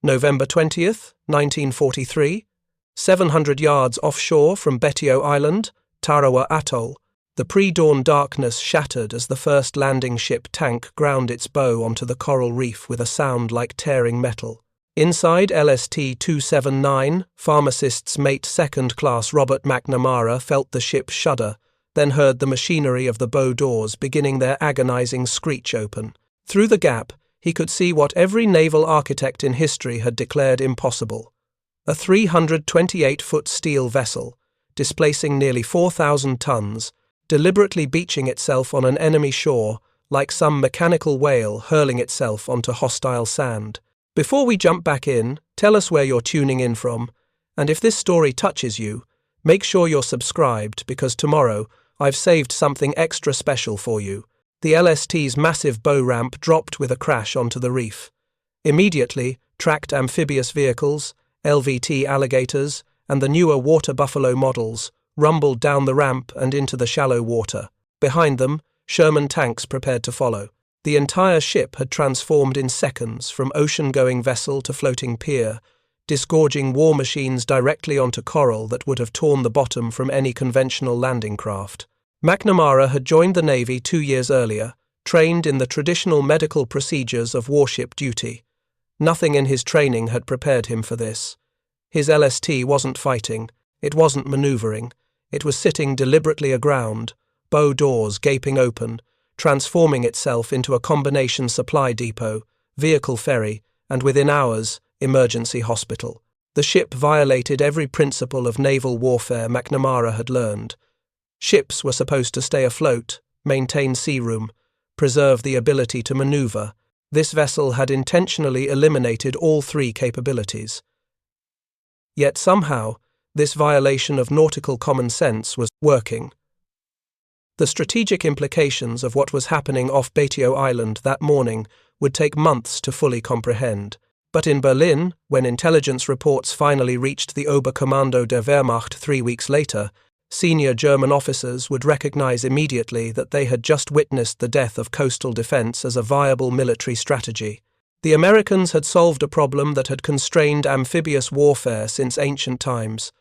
November 20th, 1943, 700 yards offshore from Betio Island, Tarawa Atoll, the pre-dawn darkness shattered as the first landing ship tank ground its bow onto the coral reef with a sound like tearing metal. Inside LST-279, pharmacist's mate second-class Robert McNamara felt the ship shudder, then heard the machinery of the bow doors beginning their agonizing screech open. Through the gap, he could see what every naval architect in history had declared impossible. A 328-foot steel vessel, displacing nearly 4,000 tons, deliberately beaching itself on an enemy shore like some mechanical whale hurling itself onto hostile sand. Before we jump back in, tell us where you're tuning in from, and if this story touches you, make sure you're subscribed because tomorrow I've saved something extra special for you. The LST's massive bow ramp dropped with a crash onto the reef. Immediately, tracked amphibious vehicles, LVT alligators, and the newer water buffalo models rumbled down the ramp and into the shallow water. Behind them, Sherman tanks prepared to follow. The entire ship had transformed in seconds from ocean-going vessel to floating pier, disgorging war machines directly onto coral that would have torn the bottom from any conventional landing craft. McNamara had joined the Navy 2 years earlier, trained in the traditional medical procedures of warship duty. Nothing in his training had prepared him for this. His LST wasn't fighting, it wasn't maneuvering, it was sitting deliberately aground, bow doors gaping open, transforming itself into a combination supply depot, vehicle ferry, and within hours, emergency hospital. The ship violated every principle of naval warfare McNamara had learned. Ships were supposed to stay afloat, maintain sea room, preserve the ability to maneuver. This vessel had intentionally eliminated all three capabilities. Yet somehow, this violation of nautical common sense was working. The strategic implications of what was happening off Betio Island that morning would take months to fully comprehend. But in Berlin, when intelligence reports finally reached the Oberkommando der Wehrmacht 3 weeks later, senior German officers would recognize immediately that they had just witnessed the death of coastal defense as a viable military strategy. The Americans had solved a problem that had constrained amphibious warfare since ancient times.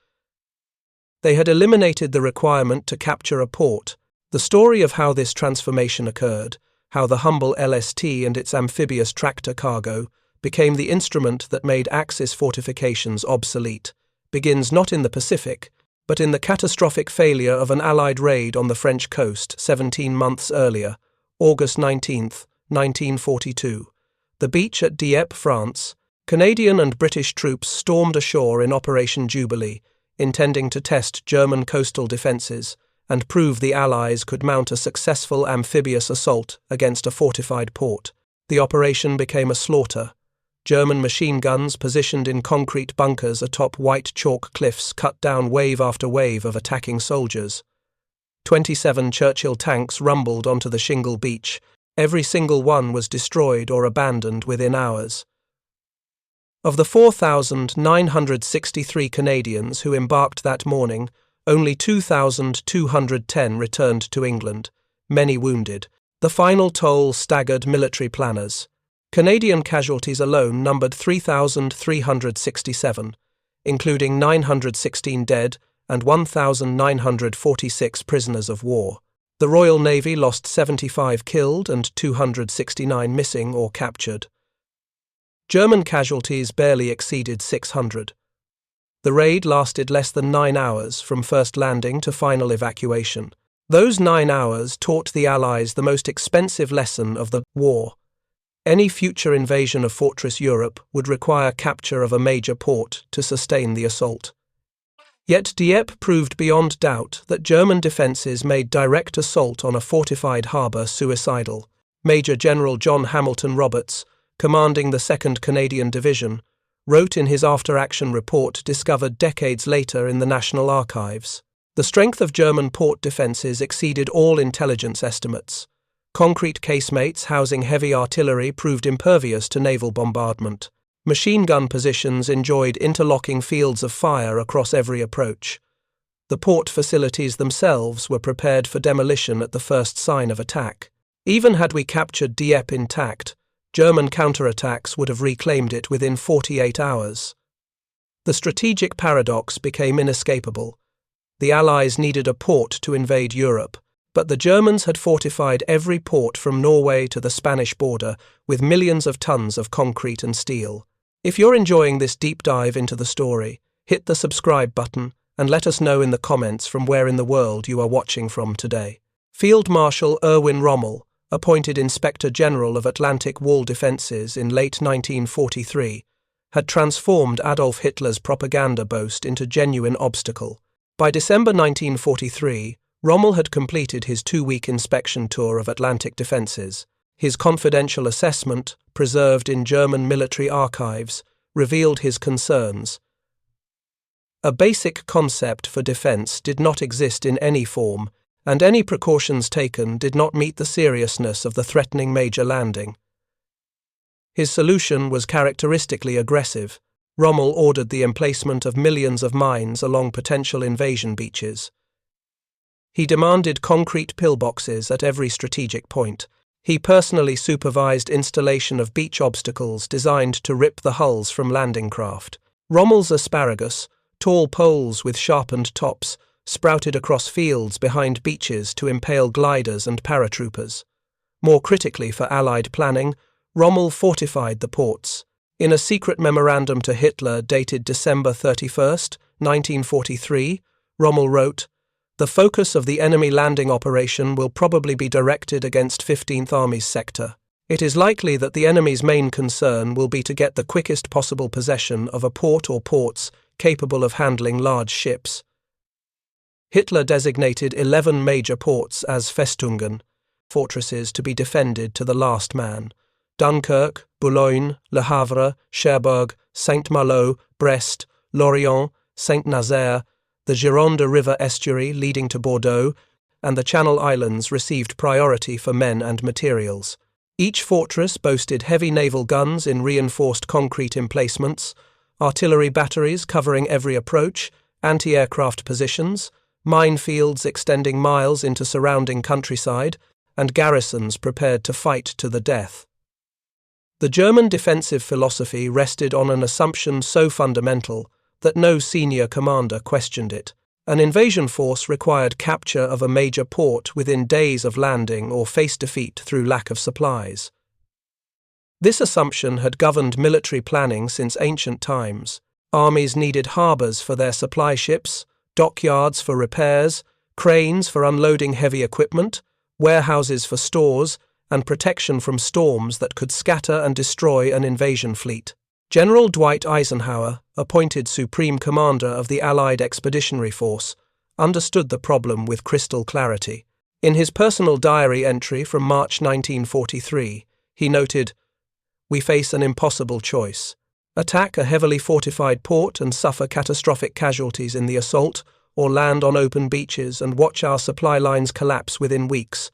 They had eliminated the requirement to capture a port. The story of how this transformation occurred, how the humble LST and its amphibious tractor cargo became the instrument that made Axis fortifications obsolete, begins not in the Pacific, but in the catastrophic failure of an Allied raid on the French coast 17 months earlier, August 19, 1942. The beach at Dieppe, France, Canadian and British troops stormed ashore in Operation Jubilee, intending to test German coastal defences and prove the Allies could mount a successful amphibious assault against a fortified port. The operation became a slaughter. German machine guns positioned in concrete bunkers atop white chalk cliffs cut down wave after wave of attacking soldiers. 27 Churchill tanks rumbled onto the shingle beach. Every single one was destroyed or abandoned within hours. Of the 4,963 Canadians who embarked that morning, only 2,210 returned to England, many wounded. The final toll staggered military planners. Canadian casualties alone numbered 3,367, including 916 dead and 1,946 prisoners of war. The Royal Navy lost 75 killed and 269 missing or captured. German casualties barely exceeded 600. The raid lasted less than 9 hours from first landing to final evacuation. Those 9 hours taught the Allies the most expensive lesson of the war. Any future invasion of Fortress Europe would require capture of a major port to sustain the assault. Yet Dieppe proved beyond doubt that German defences made direct assault on a fortified harbour suicidal. Major General John Hamilton Roberts, commanding the 2nd Canadian Division, wrote in his after-action report discovered decades later in the National Archives. The strength of German port defences exceeded all intelligence estimates. Concrete casemates housing heavy artillery proved impervious to naval bombardment. Machine gun positions enjoyed interlocking fields of fire across every approach. The port facilities themselves were prepared for demolition at the first sign of attack. Even had we captured Dieppe intact, German counterattacks would have reclaimed it within 48 hours. The strategic paradox became inescapable. The Allies needed a port to invade Europe, but the Germans had fortified every port from Norway to the Spanish border with millions of tons of concrete and steel. If you're enjoying this deep dive into the story, hit the subscribe button and let us know in the comments from where in the world you are watching from today. Field Marshal Erwin Rommel, appointed Inspector General of Atlantic Wall Defences in late 1943, had transformed Adolf Hitler's propaganda boast into genuine obstacle. By December 1943, Rommel had completed his 2-week inspection tour of Atlantic defences. His confidential assessment, preserved in German military archives, revealed his concerns. A basic concept for defence did not exist in any form, and any precautions taken did not meet the seriousness of the threatening major landing. His solution was characteristically aggressive. Rommel ordered the emplacement of millions of mines along potential invasion beaches. He demanded concrete pillboxes at every strategic point. He personally supervised installation of beach obstacles designed to rip the hulls from landing craft. Rommel's asparagus, tall poles with sharpened tops, sprouted across fields behind beaches to impale gliders and paratroopers. More critically for Allied planning, Rommel fortified the ports. In a secret memorandum to Hitler dated December 31, 1943, Rommel wrote, "The focus of the enemy landing operation will probably be directed against 15th Army's sector. It is likely that the enemy's main concern will be to get the quickest possible possession of a port or ports capable of handling large ships." Hitler designated 11 major ports as Festungen, fortresses to be defended to the last man. Dunkirk, Boulogne, Le Havre, Cherbourg, Saint-Malo, Brest, Lorient, Saint-Nazaire, the Gironde River estuary leading to Bordeaux, and the Channel Islands received priority for men and materials. Each fortress boasted heavy naval guns in reinforced concrete emplacements, artillery batteries covering every approach, anti-aircraft positions, minefields extending miles into surrounding countryside, and garrisons prepared to fight to the death. The German defensive philosophy rested on an assumption so fundamental that no senior commander questioned it. An invasion force required capture of a major port within days of landing or face defeat through lack of supplies. This assumption had governed military planning since ancient times. Armies needed harbours for their supply ships, dockyards for repairs, cranes for unloading heavy equipment, warehouses for stores, and protection from storms that could scatter and destroy an invasion fleet. General Dwight Eisenhower, appointed Supreme Commander of the Allied Expeditionary Force, understood the problem with crystal clarity. In his personal diary entry from March 1943, he noted, "We face an impossible choice. Attack a heavily fortified port and suffer catastrophic casualties in the assault, or land on open beaches and watch our supply lines collapse within weeks.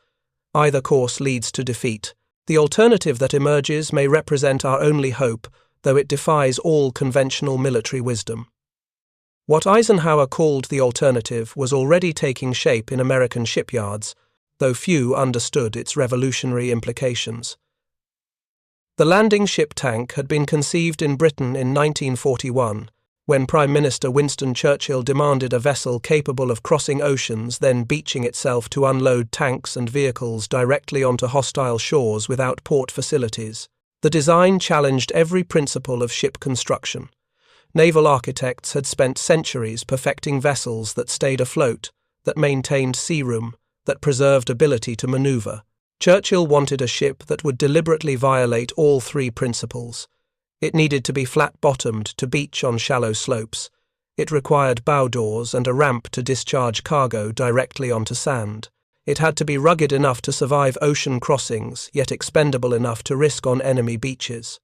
Either course leads to defeat. The alternative that emerges may represent our only hope, though it defies all conventional military wisdom." What Eisenhower called the alternative was already taking shape in American shipyards, though few understood its revolutionary implications. The landing ship tank had been conceived in Britain in 1941, when Prime Minister Winston Churchill demanded a vessel capable of crossing oceans, then beaching itself to unload tanks and vehicles directly onto hostile shores without port facilities. The design challenged every principle of ship construction. Naval architects had spent centuries perfecting vessels that stayed afloat, that maintained sea room, that preserved ability to maneuver. Churchill wanted a ship that would deliberately violate all three principles. It needed to be flat-bottomed to beach on shallow slopes. It required bow doors and a ramp to discharge cargo directly onto sand. It had to be rugged enough to survive ocean crossings, yet expendable enough to risk on enemy beaches.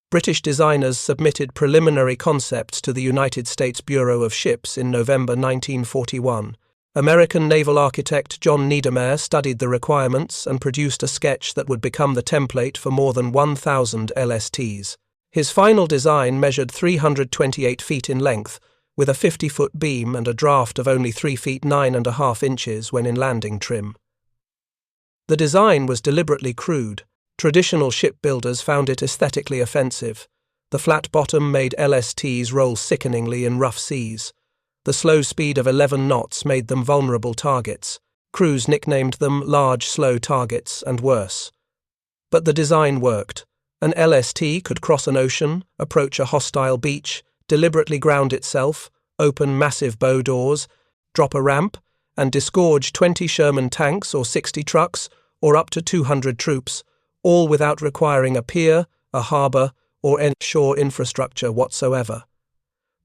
British designers submitted preliminary concepts to the United States Bureau of Ships in November 1941. American naval architect John Niedermeyer studied the requirements and produced a sketch that would become the template for more than 1,000 LSTs. His final design measured 328 feet in length, with a 50-foot beam and a draft of only 3 feet 9.5 inches when in landing trim. The design was deliberately crude. Traditional shipbuilders found it aesthetically offensive. The flat bottom made LSTs roll sickeningly in rough seas. The slow speed of 11 knots made them vulnerable targets. Crews nicknamed them large, slow targets, and worse. But the design worked. An LST could cross an ocean, approach a hostile beach, deliberately ground itself, open massive bow doors, drop a ramp, and disgorge 20 Sherman tanks or 60 trucks or up to 200 troops, all without requiring a pier, a harbour, or any shore infrastructure whatsoever.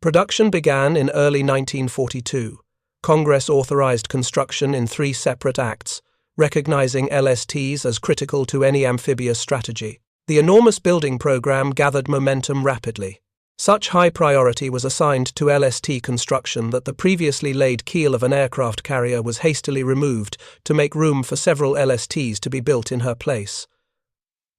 Production began in early 1942. Congress authorized construction in 3 separate acts, recognizing LSTs as critical to any amphibious strategy. The enormous building program gathered momentum rapidly. Such high priority was assigned to LST construction that the previously laid keel of an aircraft carrier was hastily removed to make room for several LSTs to be built in her place.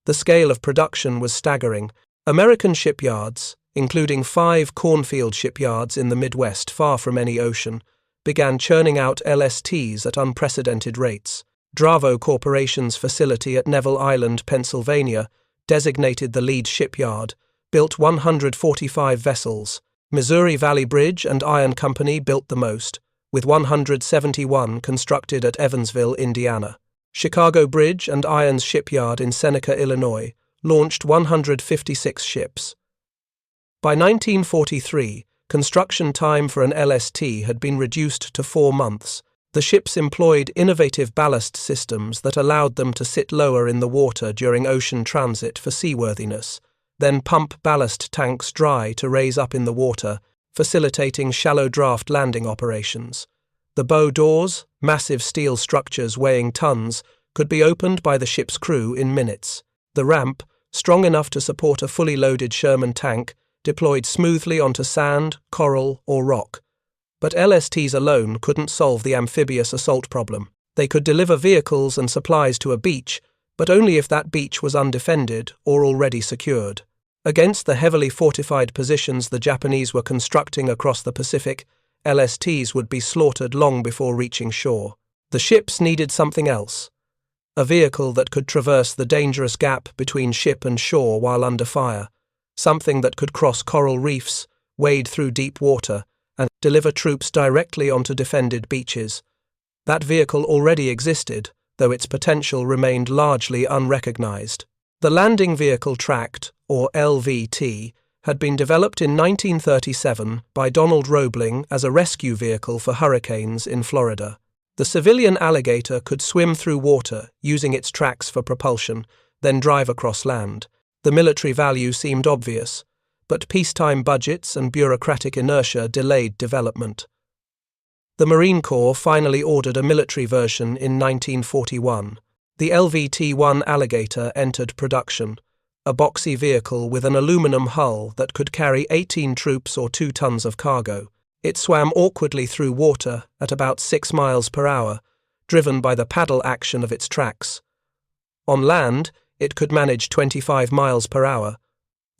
The scale of production was staggering. American shipyards, including 5 cornfield shipyards in the Midwest far from any ocean, began churning out LSTs at unprecedented rates. Dravo Corporation's facility at Naval Island, Pennsylvania, designated the lead shipyard, built 145 vessels. Missouri Valley Bridge and Iron Company built the most, with 171 constructed at Evansville, Indiana. Chicago Bridge and Irons Shipyard in Seneca, Illinois, launched 156 ships. By 1943, construction time for an LST had been reduced to 4 months. The ships employed innovative ballast systems that allowed them to sit lower in the water during ocean transit for seaworthiness, then pump ballast tanks dry to raise up in the water, facilitating shallow draft landing operations. The bow doors, massive steel structures weighing tons, could be opened by the ship's crew in minutes. The ramp, strong enough to support a fully loaded Sherman tank, deployed smoothly onto sand, coral, or rock. But LSTs alone couldn't solve the amphibious assault problem. They could deliver vehicles and supplies to a beach, but only if that beach was undefended or already secured. Against the heavily fortified positions the Japanese were constructing across the Pacific, LSTs would be slaughtered long before reaching shore. The ships needed something else. A vehicle that could traverse the dangerous gap between ship and shore while under fire. Something that could cross coral reefs, wade through deep water, and deliver troops directly onto defended beaches. That vehicle already existed, though its potential remained largely unrecognized. The Landing Vehicle Tract, or LVT, had been developed in 1937 by Donald Roebling as a rescue vehicle for hurricanes in Florida. The civilian alligator could swim through water, using its tracks for propulsion, then drive across land. The military value seemed obvious, but peacetime budgets and bureaucratic inertia delayed development. The Marine Corps finally ordered a military version in 1941. The LVT-1 Alligator entered production, a boxy vehicle with an aluminum hull that could carry 18 troops or 2 tons of cargo. It swam awkwardly through water at about 6 miles per hour, driven by the paddle action of its tracks. On land, it could manage 25 miles per hour,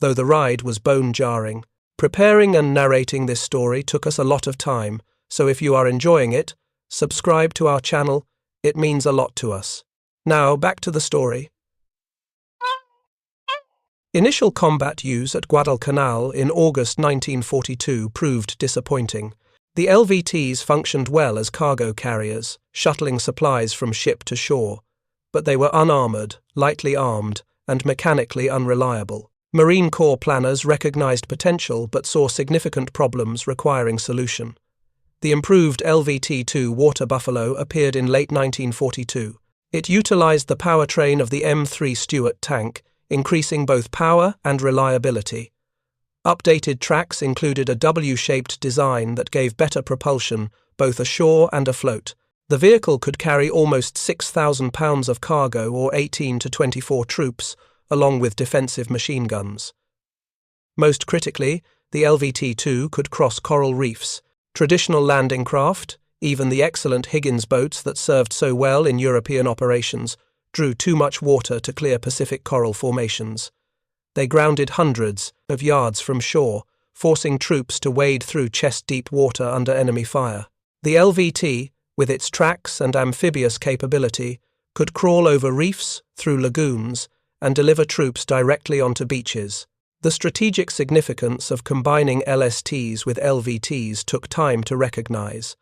though the ride was bone-jarring. Preparing and narrating this story took us a lot of time, so if you are enjoying it, subscribe to our channel. It means a lot to us. Now, back to the story. Initial combat use at Guadalcanal in August 1942 proved disappointing. The LVTs functioned well as cargo carriers, shuttling supplies from ship to shore, but they were unarmored, lightly armed, and mechanically unreliable. Marine Corps planners recognized potential but saw significant problems requiring solution. The improved LVT-2 Water Buffalo appeared in late 1942. It utilized the powertrain of the M3 Stuart tank, increasing both power and reliability. Updated tracks included a W-shaped design that gave better propulsion, both ashore and afloat. The vehicle could carry almost 6,000 pounds of cargo or 18 to 24 troops, along with defensive machine guns. Most critically, the LVT-2 could cross coral reefs. Traditional landing craft, even the excellent Higgins boats that served so well in European operations, drew too much water to clear Pacific coral formations. They grounded hundreds of yards from shore, forcing troops to wade through chest-deep water under enemy fire. The LVT, with its tracks and amphibious capability, could crawl over reefs, through lagoons, and deliver troops directly onto beaches. The strategic significance of combining LSTs with LVTs took time to recognize.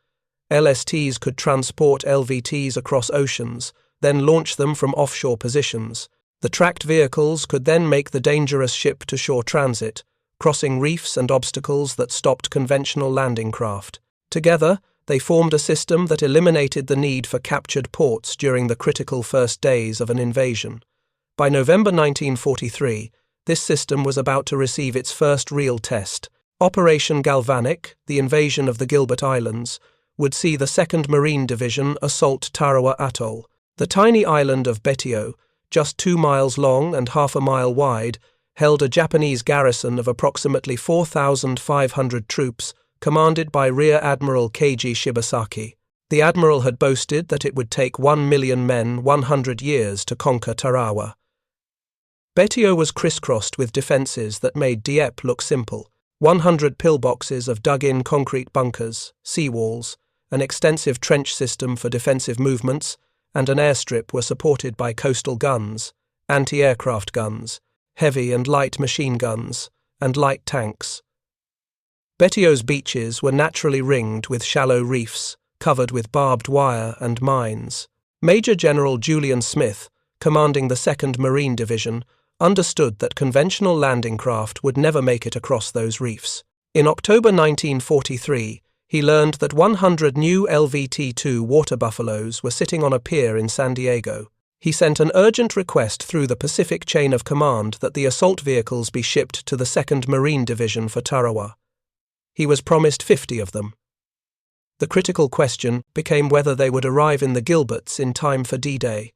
LSTs could transport LVTs across oceans, then launch them from offshore positions. The tracked vehicles could then make the dangerous ship-to-shore transit, crossing reefs and obstacles that stopped conventional landing craft. Together, they formed a system that eliminated the need for captured ports during the critical first days of an invasion. By November 1943, this system was about to receive its first real test. Operation Galvanic, the invasion of the Gilbert Islands, would see the 2nd Marine Division assault Tarawa Atoll. The tiny island of Betio, just 2 miles long and half a mile wide, held a Japanese garrison of approximately 4,500 troops, commanded by Rear Admiral Keiji Shibasaki. The admiral had boasted that it would take 1 million men 100 years to conquer Tarawa. Betio was crisscrossed with defences that made Dieppe look simple. 100 pillboxes of dug-in concrete bunkers, seawalls, an extensive trench system for defensive movements, and an airstrip were supported by coastal guns, anti-aircraft guns, heavy and light machine guns, and light tanks. Betio's beaches were naturally ringed with shallow reefs, covered with barbed wire and mines. Major General Julian Smith, commanding the 2nd Marine Division, understood that conventional landing craft would never make it across those reefs. In October 1943, he learned that 100 new LVT-2 water buffaloes were sitting on a pier in San Diego. He sent an urgent request through the Pacific chain of command that the assault vehicles be shipped to the 2nd Marine Division for Tarawa. He was promised 50 of them. The critical question became whether they would arrive in the Gilberts in time for D-Day.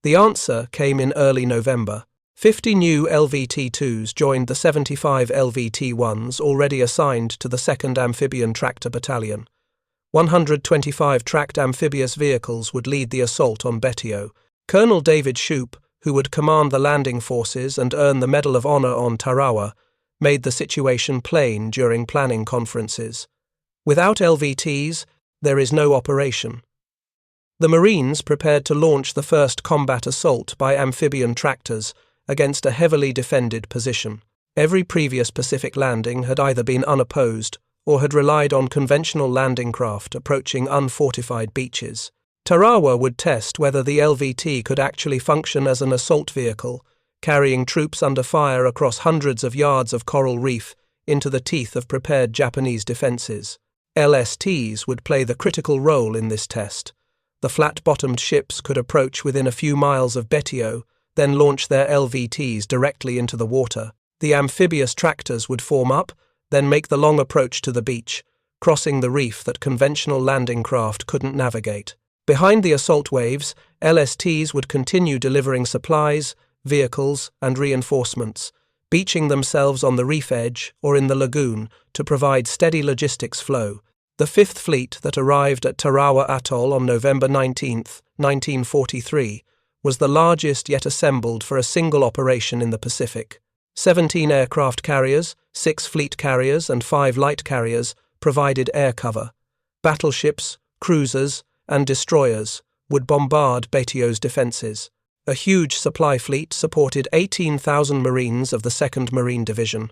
The answer came in early November. 50 new LVT-2s joined the 75 LVT-1s already assigned to the 2nd Amphibian Tractor Battalion. 125 tracked amphibious vehicles would lead the assault on Betio. Colonel David Shoup, who would command the landing forces and earn the Medal of Honor on Tarawa, made the situation plain during planning conferences. Without LVTs, there is no operation. The Marines prepared to launch the first combat assault by amphibian tractors against a heavily defended position. Every previous Pacific landing had either been unopposed or had relied on conventional landing craft approaching unfortified beaches. Tarawa would test whether the LVT could actually function as an assault vehicle, carrying troops under fire across hundreds of yards of coral reef into the teeth of prepared Japanese defences. LSTs would play the critical role in this test. The flat-bottomed ships could approach within a few miles of Betio, then launch their LVTs directly into the water. The amphibious tractors would form up, then make the long approach to the beach, crossing the reef that conventional landing craft couldn't navigate. Behind the assault waves, LSTs would continue delivering supplies, vehicles, and reinforcements, beaching themselves on the reef edge or in the lagoon to provide steady logistics flow. The 5th Fleet that arrived at Tarawa Atoll on November 19, 1943, was the largest yet assembled for a single operation in the Pacific. 17 aircraft carriers, 6 fleet carriers and 5 light carriers provided air cover. Battleships, cruisers, and destroyers would bombard Betio's defences. A huge supply fleet supported 18,000 Marines of the 2nd Marine Division.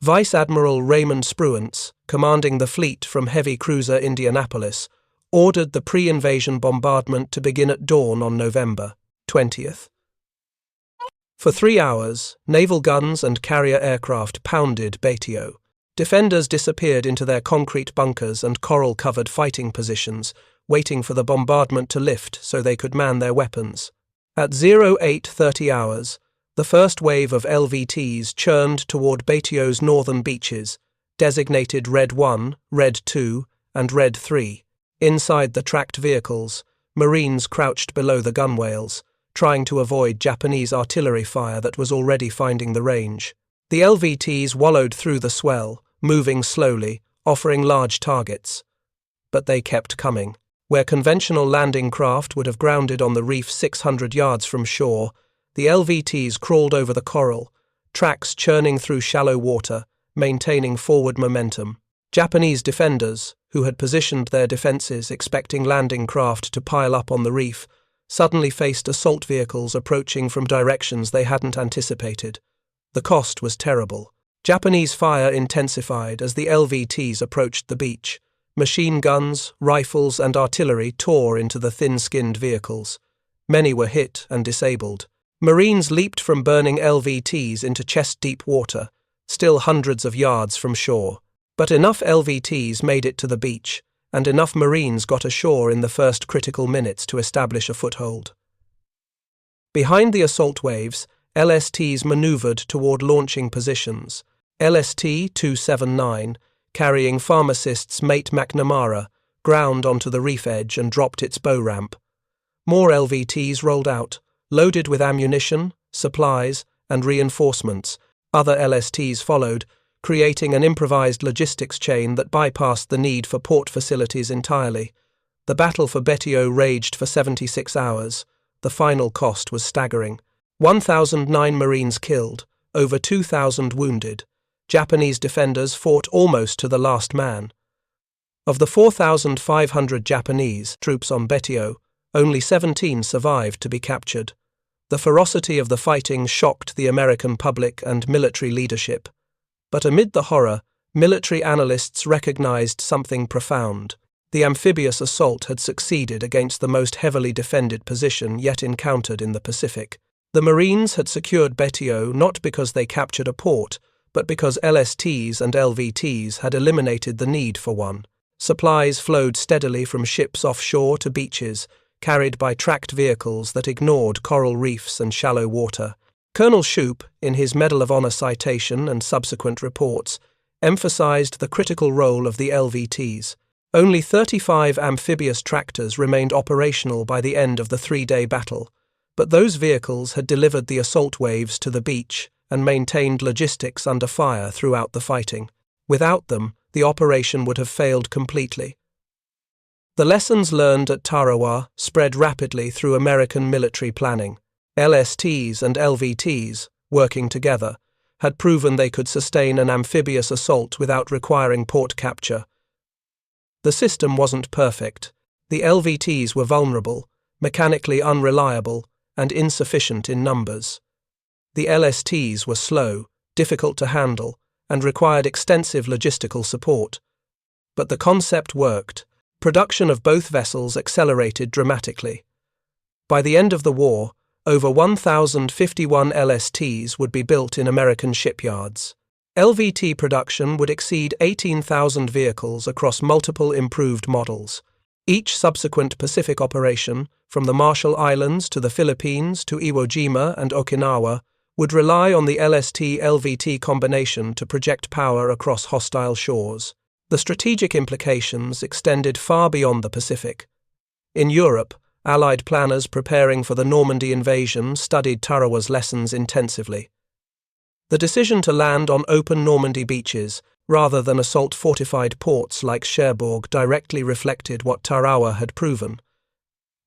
Vice Admiral Raymond Spruance, commanding the fleet from heavy cruiser Indianapolis, ordered the pre-invasion bombardment to begin at dawn on November 20th. For 3 hours, naval guns and carrier aircraft pounded Betio. Defenders disappeared into their concrete bunkers and coral-covered fighting positions, waiting for the bombardment to lift so they could man their weapons. At 08:30 hours, the first wave of LVTs churned toward Betio's northern beaches, designated Red 1, Red 2, and Red 3. Inside the tracked vehicles, Marines crouched below the gunwales, trying to avoid Japanese artillery fire that was already finding the range. The LVTs wallowed through the swell, moving slowly, offering large targets. But they kept coming. Where conventional landing craft would have grounded on the reef 600 yards from shore, the LVTs crawled over the coral, tracks churning through shallow water, maintaining forward momentum. Japanese defenders, who had positioned their defences expecting landing craft to pile up on the reef, suddenly faced assault vehicles approaching from directions they hadn't anticipated. The cost was terrible. Japanese fire intensified as the LVTs approached the beach. Machine guns, rifles, and artillery tore into the thin-skinned vehicles. Many were hit and disabled. Marines leaped from burning LVTs into chest-deep water, still hundreds of yards from shore. But enough LVTs made it to the beach, and enough Marines got ashore in the first critical minutes to establish a foothold. Behind the assault waves, LSTs maneuvered toward launching positions. LST 279, carrying pharmacist's mate McNamara, ground onto the reef edge and dropped its bow ramp. More LVTs rolled out, loaded with ammunition, supplies, and reinforcements. Other LSTs followed, creating an improvised logistics chain that bypassed the need for port facilities entirely. The battle for Betio raged for 76 hours. The final cost was staggering. 1,009 Marines killed, over 2,000 wounded. Japanese defenders fought almost to the last man. Of the 4,500 Japanese troops on Betio, only 17 survived to be captured. The ferocity of the fighting shocked the American public and military leadership. But amid the horror, military analysts recognized something profound. The amphibious assault had succeeded against the most heavily defended position yet encountered in the Pacific. The Marines had secured Betio not because they captured a port, but because LSTs and LVTs had eliminated the need for one. Supplies flowed steadily from ships offshore to beaches, carried by tracked vehicles that ignored coral reefs and shallow water. Colonel Shoup, in his Medal of Honor citation and subsequent reports, emphasized the critical role of the LVTs. Only 35 amphibious tractors remained operational by the end of the three-day battle, but those vehicles had delivered the assault waves to the beach and maintained logistics under fire throughout the fighting. Without them, the operation would have failed completely. The lessons learned at Tarawa spread rapidly through American military planning. LSTs and LVTs, working together, had proven they could sustain an amphibious assault without requiring port capture. The system wasn't perfect. The LVTs were vulnerable, mechanically unreliable, and insufficient in numbers. The LSTs were slow, difficult to handle, and required extensive logistical support. But the concept worked. Production of both vessels accelerated dramatically. By the end of the war, over 1,051 LSTs would be built in American shipyards. LVT production would exceed 18,000 vehicles across multiple improved models. Each subsequent Pacific operation, from the Marshall Islands to the Philippines to Iwo Jima and Okinawa, would rely on the LST-LVT combination to project power across hostile shores. The strategic implications extended far beyond the Pacific. In Europe, Allied planners preparing for the Normandy invasion studied Tarawa's lessons intensively. The decision to land on open Normandy beaches, rather than assault fortified ports like Cherbourg, directly reflected what Tarawa had proven.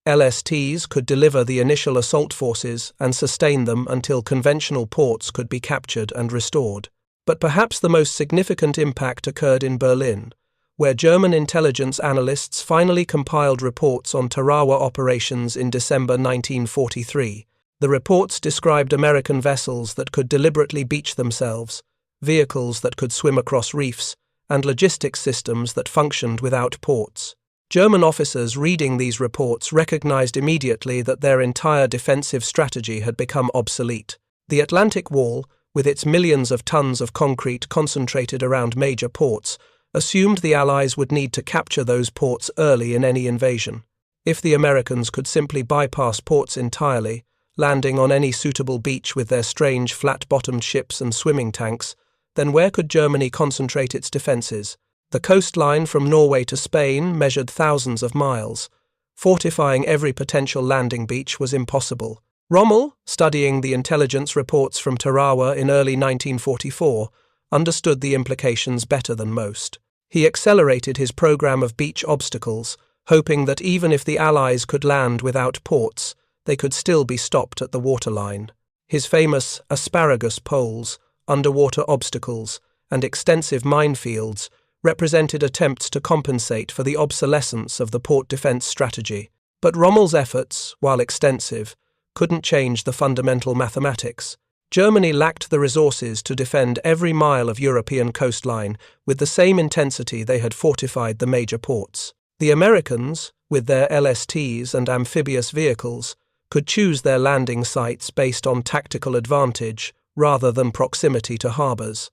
LSTs could deliver the initial assault forces and sustain them until conventional ports could be captured and restored. But perhaps the most significant impact occurred in Berlin, where German intelligence analysts finally compiled reports on Tarawa operations in December 1943. The reports described American vessels that could deliberately beach themselves, vehicles that could swim across reefs, and logistics systems that functioned without ports. German officers reading these reports recognized immediately that their entire defensive strategy had become obsolete. The Atlantic Wall, with its millions of tons of concrete concentrated around major ports, assumed the Allies would need to capture those ports early in any invasion. If the Americans could simply bypass ports entirely, landing on any suitable beach with their strange flat-bottomed ships and swimming tanks, then where could Germany concentrate its defences? The coastline from Norway to Spain measured thousands of miles. Fortifying every potential landing beach was impossible. Rommel, studying the intelligence reports from Tarawa in early 1944, understood the implications better than most. He accelerated his program of beach obstacles, hoping that even if the Allies could land without ports, they could still be stopped at the waterline. His famous asparagus poles, underwater obstacles, and extensive minefields represented attempts to compensate for the obsolescence of the port defense strategy. But Rommel's efforts, while extensive, couldn't change the fundamental mathematics. Germany lacked the resources to defend every mile of European coastline with the same intensity they had fortified the major ports. The Americans, with their LSTs and amphibious vehicles, could choose their landing sites based on tactical advantage rather than proximity to harbours.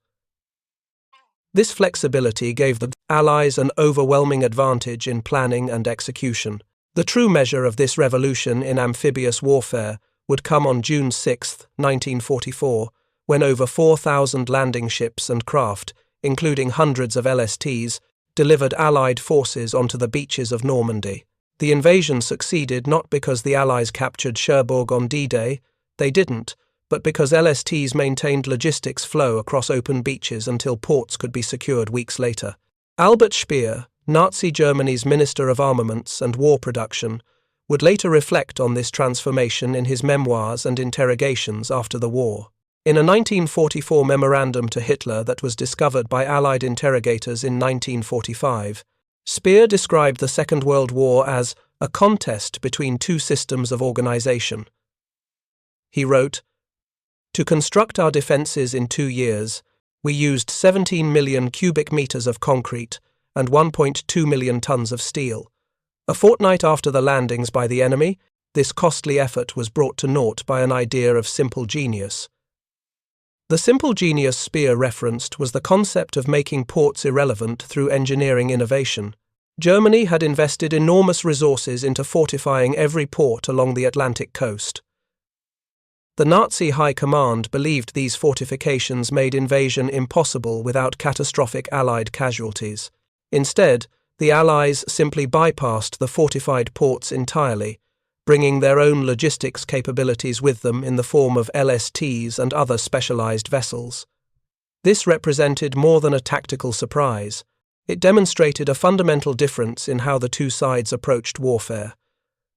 This flexibility gave the Allies an overwhelming advantage in planning and execution. The true measure of this revolution in amphibious warfare would come on June 6, 1944, when over 4,000 landing ships and craft, including hundreds of LSTs, delivered Allied forces onto the beaches of Normandy. The invasion succeeded not because the Allies captured Cherbourg on D-Day, they didn't, but because LSTs maintained logistics flow across open beaches until ports could be secured weeks later. Albert Speer, Nazi Germany's Minister of Armaments and War Production, would later reflect on this transformation in his memoirs and interrogations after the war. In a 1944 memorandum to Hitler that was discovered by Allied interrogators in 1945, Speer described the Second World War as a contest between two systems of organization. He wrote, "To construct our defenses in 2 years, we used 17 million cubic meters of concrete and 1.2 million tons of steel. A fortnight after the landings by the enemy, this costly effort was brought to naught by an idea of simple genius." The simple genius Speer referenced was the concept of making ports irrelevant through engineering innovation. Germany had invested enormous resources into fortifying every port along the Atlantic coast. The Nazi High Command believed these fortifications made invasion impossible without catastrophic Allied casualties. Instead, the Allies simply bypassed the fortified ports entirely, bringing their own logistics capabilities with them in the form of LSTs and other specialized vessels. This represented more than a tactical surprise. It demonstrated a fundamental difference in how the two sides approached warfare.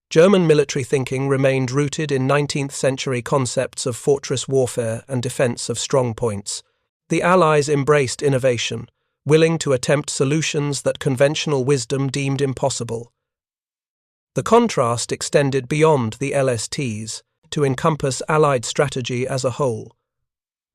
German military thinking remained rooted in 19th century concepts of fortress warfare and defense of strong points. The Allies embraced innovation, willing to attempt solutions that conventional wisdom deemed impossible. The contrast extended beyond the LSTs to encompass Allied strategy as a whole.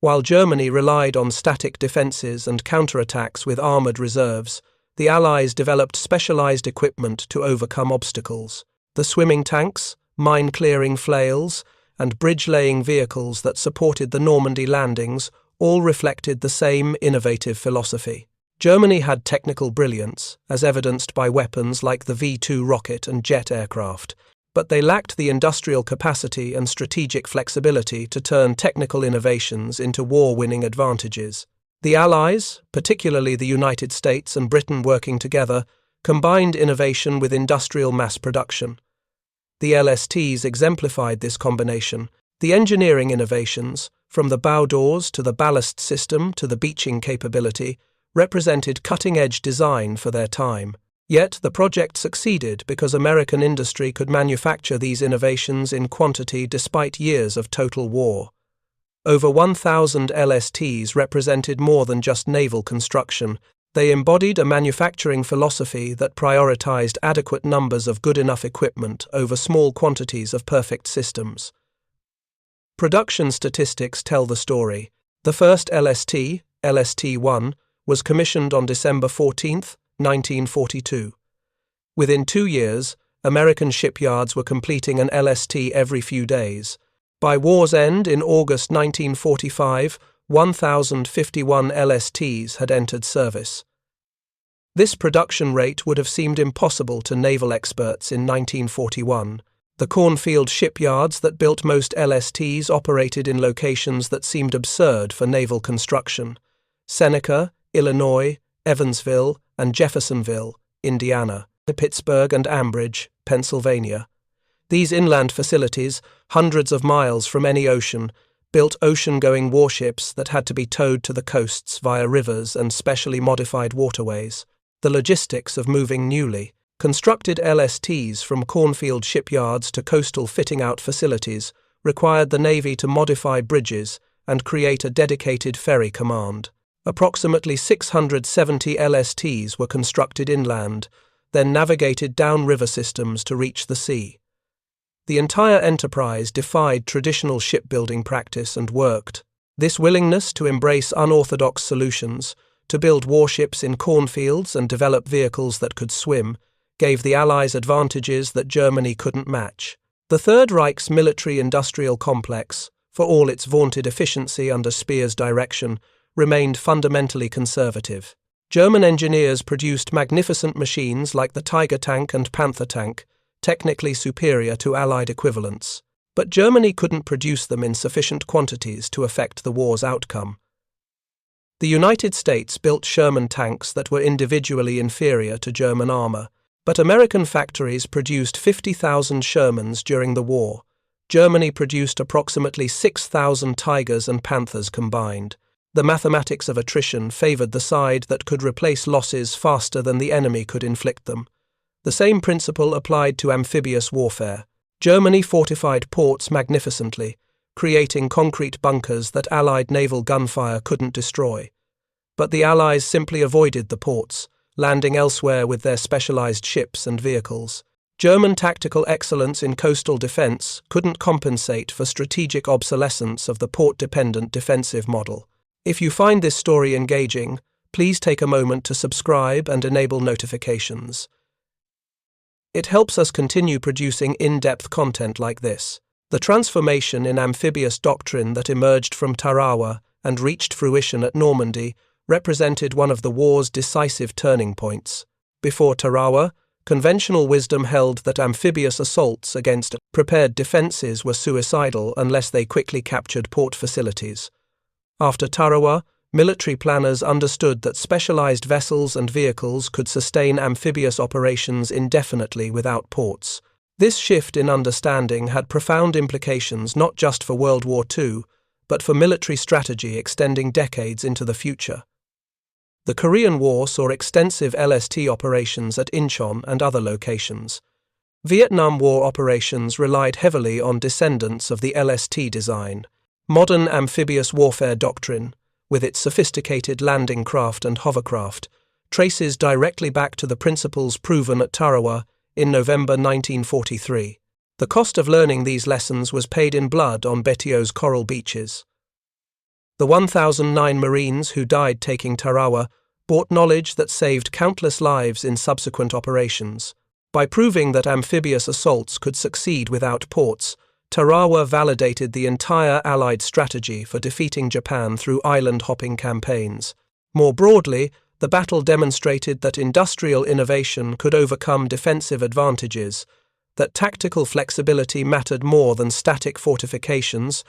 While Germany relied on static defences and counterattacks with armoured reserves, the Allies developed specialised equipment to overcome obstacles. The swimming tanks, mine-clearing flails, and bridge-laying vehicles that supported the Normandy landings all reflected the same innovative philosophy. Germany had technical brilliance, as evidenced by weapons like the V-2 rocket and jet aircraft, but they lacked the industrial capacity and strategic flexibility to turn technical innovations into war-winning advantages. The Allies, particularly the United States and Britain working together, combined innovation with industrial mass production. The LSTs exemplified this combination. The engineering innovations, from the bow doors to the ballast system to the beaching capability, represented cutting-edge design for their time. Yet the project succeeded because American industry could manufacture these innovations in quantity despite years of total war. Over 1,000 LSTs represented more than just naval construction. They embodied a manufacturing philosophy that prioritized adequate numbers of good enough equipment over small quantities of perfect systems. Production statistics tell the story. The first LST, LST-1, was commissioned on December 14, 1942. Within 2 years, American shipyards were completing an LST every few days. By war's end in August 1945, 1,051 LSTs had entered service. This production rate would have seemed impossible to naval experts in 1941. The cornfield shipyards that built most LSTs operated in locations that seemed absurd for naval construction: Seneca, Illinois, Evansville, and Jeffersonville, Indiana, Pittsburgh and Ambridge, Pennsylvania. These inland facilities, hundreds of miles from any ocean, built ocean-going warships that had to be towed to the coasts via rivers and specially modified waterways. The logistics of moving newly constructed LSTs from cornfield shipyards to coastal fitting-out facilities required the Navy to modify bridges and create a dedicated ferry command. Approximately 670 LSTs were constructed inland, then navigated down river systems to reach the sea. The entire enterprise defied traditional shipbuilding practice and worked. This willingness to embrace unorthodox solutions, to build warships in cornfields and develop vehicles that could swim, gave the Allies advantages that Germany couldn't match. The Third Reich's military-industrial complex, for all its vaunted efficiency under Speer's direction, remained fundamentally conservative. German engineers produced magnificent machines like the Tiger tank and Panther tank, technically superior to Allied equivalents. But Germany couldn't produce them in sufficient quantities to affect the war's outcome. The United States built Sherman tanks that were individually inferior to German armor, but American factories produced 50,000 Shermans during the war. Germany produced approximately 6,000 Tigers and Panthers combined. The mathematics of attrition favored the side that could replace losses faster than the enemy could inflict them. The same principle applied to amphibious warfare. Germany fortified ports magnificently, creating concrete bunkers that Allied naval gunfire couldn't destroy. But the Allies simply avoided the ports, landing elsewhere with their specialized ships and vehicles. German tactical excellence in coastal defense couldn't compensate for strategic obsolescence of the port-dependent defensive model. If you find this story engaging, please take a moment to subscribe and enable notifications. It helps us continue producing in-depth content like this. The transformation in amphibious doctrine that emerged from Tarawa and reached fruition at Normandy represented one of the war's decisive turning points. Before Tarawa, conventional wisdom held that amphibious assaults against prepared defenses were suicidal unless they quickly captured port facilities. After Tarawa, military planners understood that specialized vessels and vehicles could sustain amphibious operations indefinitely without ports. This shift in understanding had profound implications not just for World War II, but for military strategy extending decades into the future. The Korean War saw extensive LST operations at Incheon and other locations. Vietnam War operations relied heavily on descendants of the LST design. Modern amphibious warfare doctrine, with its sophisticated landing craft and hovercraft, traces directly back to the principles proven at Tarawa in November 1943. The cost of learning these lessons was paid in blood on Betio's coral beaches. The 1,009 Marines who died taking Tarawa brought knowledge that saved countless lives in subsequent operations. By proving that amphibious assaults could succeed without ports, Tarawa validated the entire Allied strategy for defeating Japan through island-hopping campaigns. More broadly, the battle demonstrated that industrial innovation could overcome defensive advantages, that tactical flexibility mattered more than static fortifications,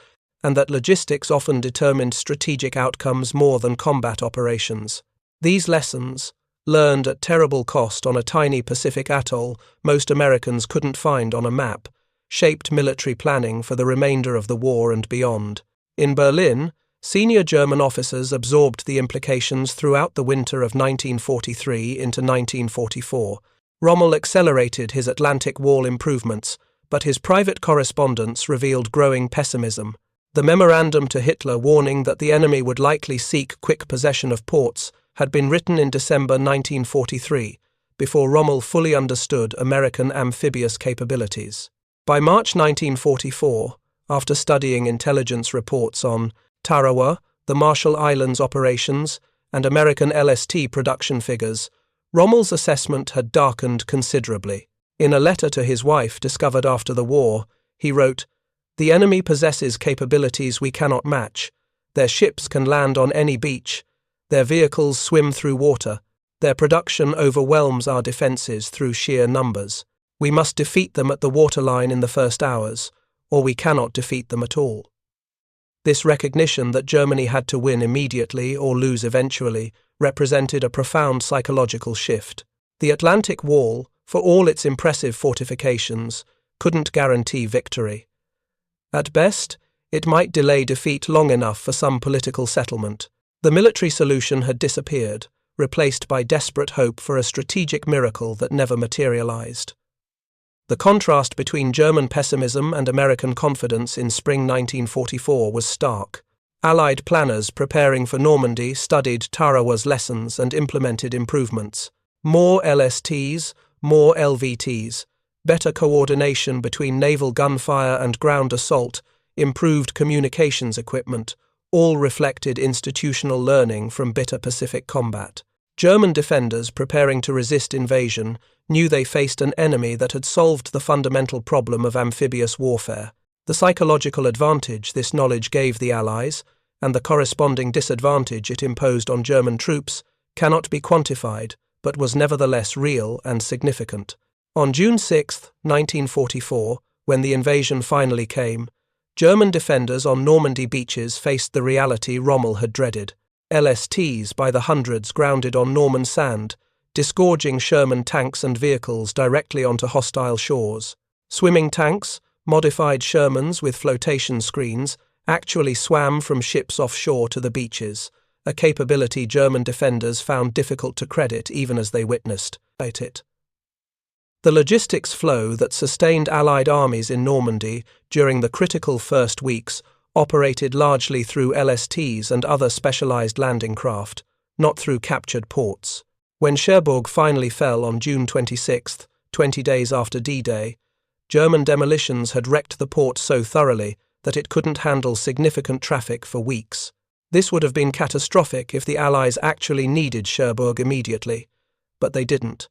and that logistics often determined strategic outcomes more than combat operations. These lessons, learned at terrible cost on a tiny Pacific atoll most Americans couldn't find on a map, shaped military planning for the remainder of the war and beyond. In Berlin, senior German officers absorbed the implications throughout the winter of 1943 into 1944. Rommel accelerated his Atlantic Wall improvements, but his private correspondence revealed growing pessimism. The memorandum to Hitler warning that the enemy would likely seek quick possession of ports had been written in December 1943, before Rommel fully understood American amphibious capabilities. By March 1944, after studying intelligence reports on Tarawa, the Marshall Islands operations, and American LST production figures, Rommel's assessment had darkened considerably. In a letter to his wife discovered after the war, he wrote, "The enemy possesses capabilities we cannot match. Their ships can land on any beach. Their vehicles swim through water. Their production overwhelms our defenses through sheer numbers. We must defeat them at the waterline in the first hours, or we cannot defeat them at all." This recognition that Germany had to win immediately or lose eventually represented a profound psychological shift. The Atlantic Wall, for all its impressive fortifications, couldn't guarantee victory. At best, it might delay defeat long enough for some political settlement. The military solution had disappeared, replaced by desperate hope for a strategic miracle that never materialized. The contrast between German pessimism and American confidence in spring 1944 was stark. Allied planners preparing for Normandy studied Tarawa's lessons and implemented improvements. More LSTs, more LVTs, better coordination between naval gunfire and ground assault, improved communications equipment, all reflected institutional learning from bitter Pacific combat. German defenders preparing to resist invasion knew they faced an enemy that had solved the fundamental problem of amphibious warfare. The psychological advantage this knowledge gave the Allies, and the corresponding disadvantage it imposed on German troops, cannot be quantified, but was nevertheless real and significant. On June 6, 1944, when the invasion finally came, German defenders on Normandy beaches faced the reality Rommel had dreaded. LSTs by the hundreds grounded on Norman sand, disgorging Sherman tanks and vehicles directly onto hostile shores. Swimming tanks, modified Shermans with flotation screens, actually swam from ships offshore to the beaches, a capability German defenders found difficult to credit even as they witnessed it. The logistics flow that sustained Allied armies in Normandy during the critical first weeks operated largely through LSTs and other specialized landing craft, not through captured ports. When Cherbourg finally fell on June 26, 20 days after D-Day, German demolitions had wrecked the port so thoroughly that it couldn't handle significant traffic for weeks. This would have been catastrophic if the Allies actually needed Cherbourg immediately, but they didn't.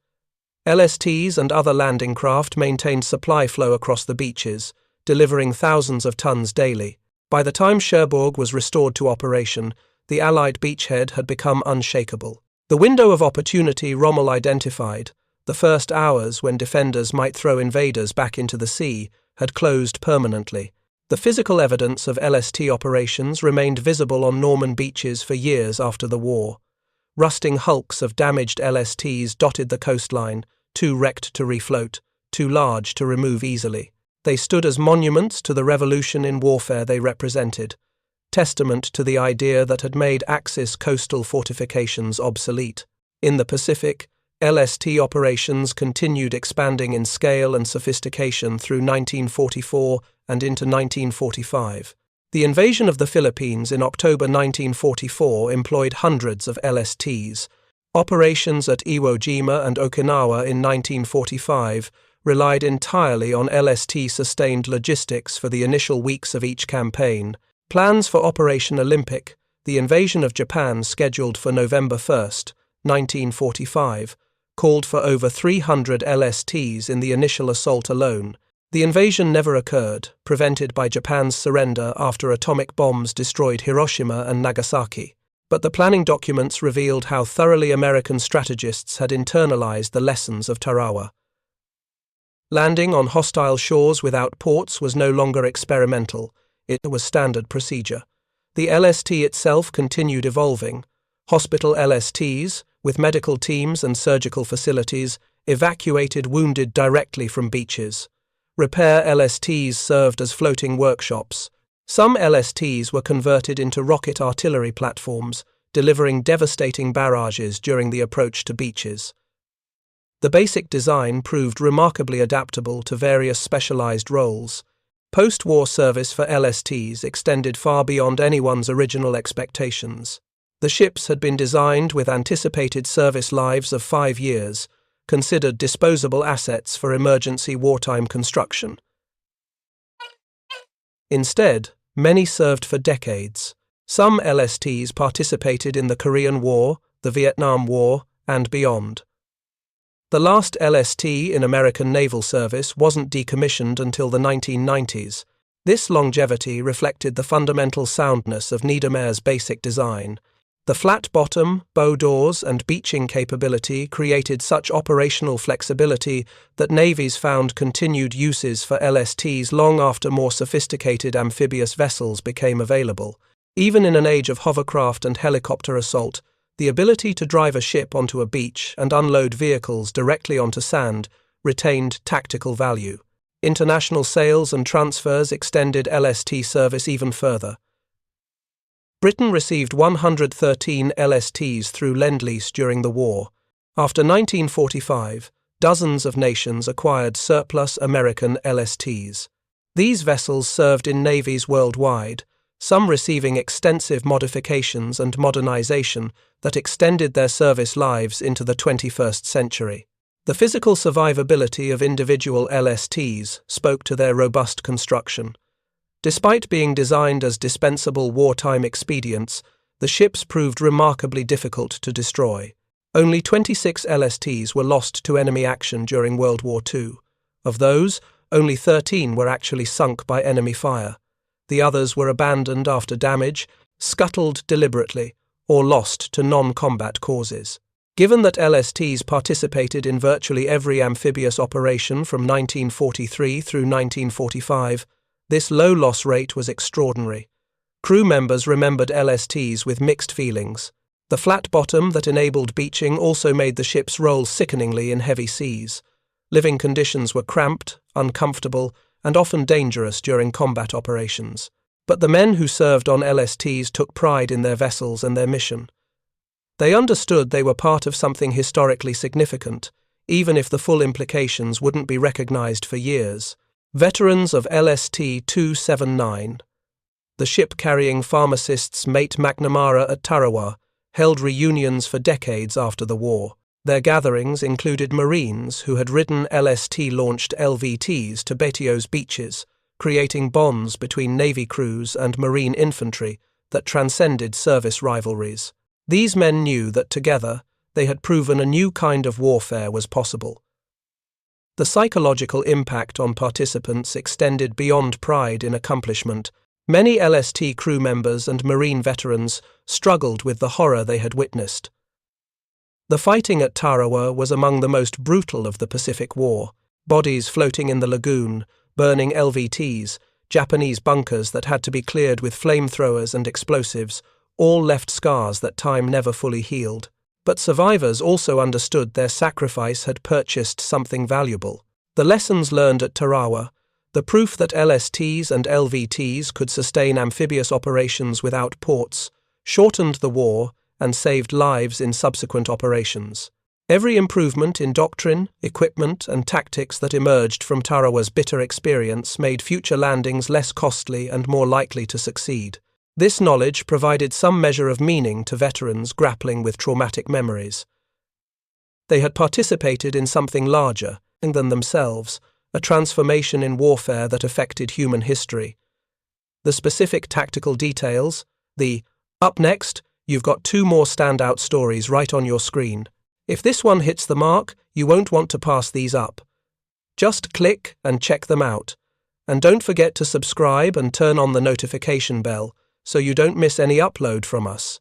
LSTs and other landing craft maintained supply flow across the beaches, delivering thousands of tons daily. By the time Cherbourg was restored to operation, the Allied beachhead had become unshakable. The window of opportunity Rommel identified, the first hours when defenders might throw invaders back into the sea, had closed permanently. The physical evidence of LST operations remained visible on Norman beaches for years after the war. Rusting hulks of damaged LSTs dotted the coastline, too wrecked to refloat, too large to remove easily. They stood as monuments to the revolution in warfare they represented, testament to the idea that had made Axis coastal fortifications obsolete. In the Pacific, LST operations continued expanding in scale and sophistication through 1944 and into 1945. The invasion of the Philippines in October 1944 employed hundreds of LSTs. Operations at Iwo Jima and Okinawa in 1945 relied entirely on LST-sustained logistics for the initial weeks of each campaign. Plans for Operation Olympic, the invasion of Japan scheduled for November 1, 1945, called for over 300 LSTs in the initial assault alone. The invasion never occurred, prevented by Japan's surrender after atomic bombs destroyed Hiroshima and Nagasaki. But the planning documents revealed how thoroughly American strategists had internalized the lessons of Tarawa. Landing on hostile shores without ports was no longer experimental, it was standard procedure. The LST itself continued evolving. Hospital LSTs, with medical teams and surgical facilities, evacuated wounded directly from beaches. Repair LSTs served as floating workshops. Some LSTs were converted into rocket artillery platforms, delivering devastating barrages during the approach to beaches. The basic design proved remarkably adaptable to various specialized roles. Post-war service for LSTs extended far beyond anyone's original expectations. The ships had been designed with anticipated service lives of 5 years, considered disposable assets for emergency wartime construction. Instead, many served for decades. Some LSTs participated in the Korean War, the Vietnam War, and beyond. The last LST in American naval service wasn't decommissioned until the 1990s. This longevity reflected the fundamental soundness of Niedermayer's basic design. The flat bottom, bow doors, and beaching capability created such operational flexibility that navies found continued uses for LSTs long after more sophisticated amphibious vessels became available. Even in an age of hovercraft and helicopter assault, the ability to drive a ship onto a beach and unload vehicles directly onto sand retained tactical value. International sales and transfers extended LST service even further. Britain received 113 LSTs through Lend-Lease during the war. After 1945, dozens of nations acquired surplus American LSTs. These vessels served in navies worldwide, some receiving extensive modifications and modernization that extended their service lives into the 21st century. The physical survivability of individual LSTs spoke to their robust construction. Despite being designed as dispensable wartime expedients, the ships proved remarkably difficult to destroy. Only 26 LSTs were lost to enemy action during World War II. Of those, only 13 were actually sunk by enemy fire. The others were abandoned after damage, scuttled deliberately, or lost to non-combat causes. Given that LSTs participated in virtually every amphibious operation from 1943 through 1945, this low loss rate was extraordinary. Crew members remembered LSTs with mixed feelings. The flat bottom that enabled beaching also made the ships roll sickeningly in heavy seas. Living conditions were cramped, uncomfortable, and often dangerous during combat operations. But the men who served on LSTs took pride in their vessels and their mission. They understood they were part of something historically significant, even if the full implications wouldn't be recognized for years. Veterans of LST-279, the ship carrying pharmacist's mate McNamara at Tarawa, held reunions for decades after the war. Their gatherings included Marines who had ridden LST-launched LVTs to Betio's beaches, creating bonds between Navy crews and Marine infantry that transcended service rivalries. These men knew that together they had proven a new kind of warfare was possible. The psychological impact on participants extended beyond pride in accomplishment. Many LST crew members and Marine veterans struggled with the horror they had witnessed. The fighting at Tarawa was among the most brutal of the Pacific War. Bodies floating in the lagoon, burning LVTs, Japanese bunkers that had to be cleared with flamethrowers and explosives, all left scars that time never fully healed. But survivors also understood their sacrifice had purchased something valuable. The lessons learned at Tarawa, the proof that LSTs and LVTs could sustain amphibious operations without ports, shortened the war and saved lives in subsequent operations. Every improvement in doctrine, equipment, and tactics that emerged from Tarawa's bitter experience made future landings less costly and more likely to succeed. This knowledge provided some measure of meaning to veterans grappling with traumatic memories. They had participated in something larger than themselves, a transformation in warfare that affected human history. The specific tactical details, Up next, you've got 2 more standout stories right on your screen. If this one hits the mark, you won't want to pass these up. Just click and check them out. And don't forget to subscribe and turn on the notification bell so you don't miss any upload from us.